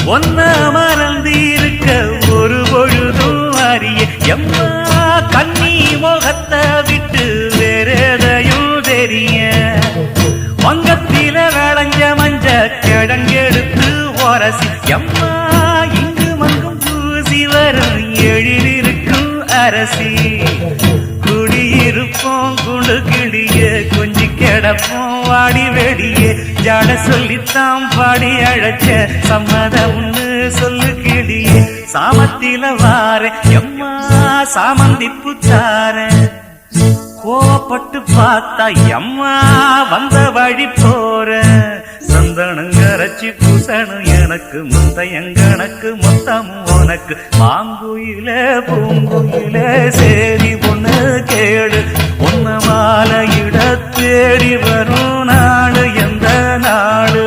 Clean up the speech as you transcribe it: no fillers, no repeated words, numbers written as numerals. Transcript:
ஒன்ன மறந்திருக்க ஒரு பொழுதும் அறிய எம்மா கண்ணி முகத்தை விட்டு வேறெதையும் தெரிய வங்கத்தில விளைஞ்ச மஞ்ச கிழங்கெடுத்து ஒரசி எம்மா இங்கு மங்கும் பூசி வரும் எழிலிருக்கும் அரசி குடியிருப்போம் குண்டு கிளிய கொஞ்சி கிடப்போம் வாடி வெடிய ஜாட சொல்லித்தான் பாடி அழைச்ச சம்மதம்னு சொல்லு கிளிய சாமத்தில வார எம்மா சாமந்தி புச்சார கோவப்பட்டு பார்த்தா எம்மா வந்த வழி போற சந்தனங்கரைச்சி பூசணும் எனக்கு முந்தையங்கணக்கு மொத்தமும் உனக்கு மாங்குயில பூங்குயில சேரி பொண்ணு கேடு ஒன்ன மாலையிட தேடி வரும் நாடு எந்த நாடு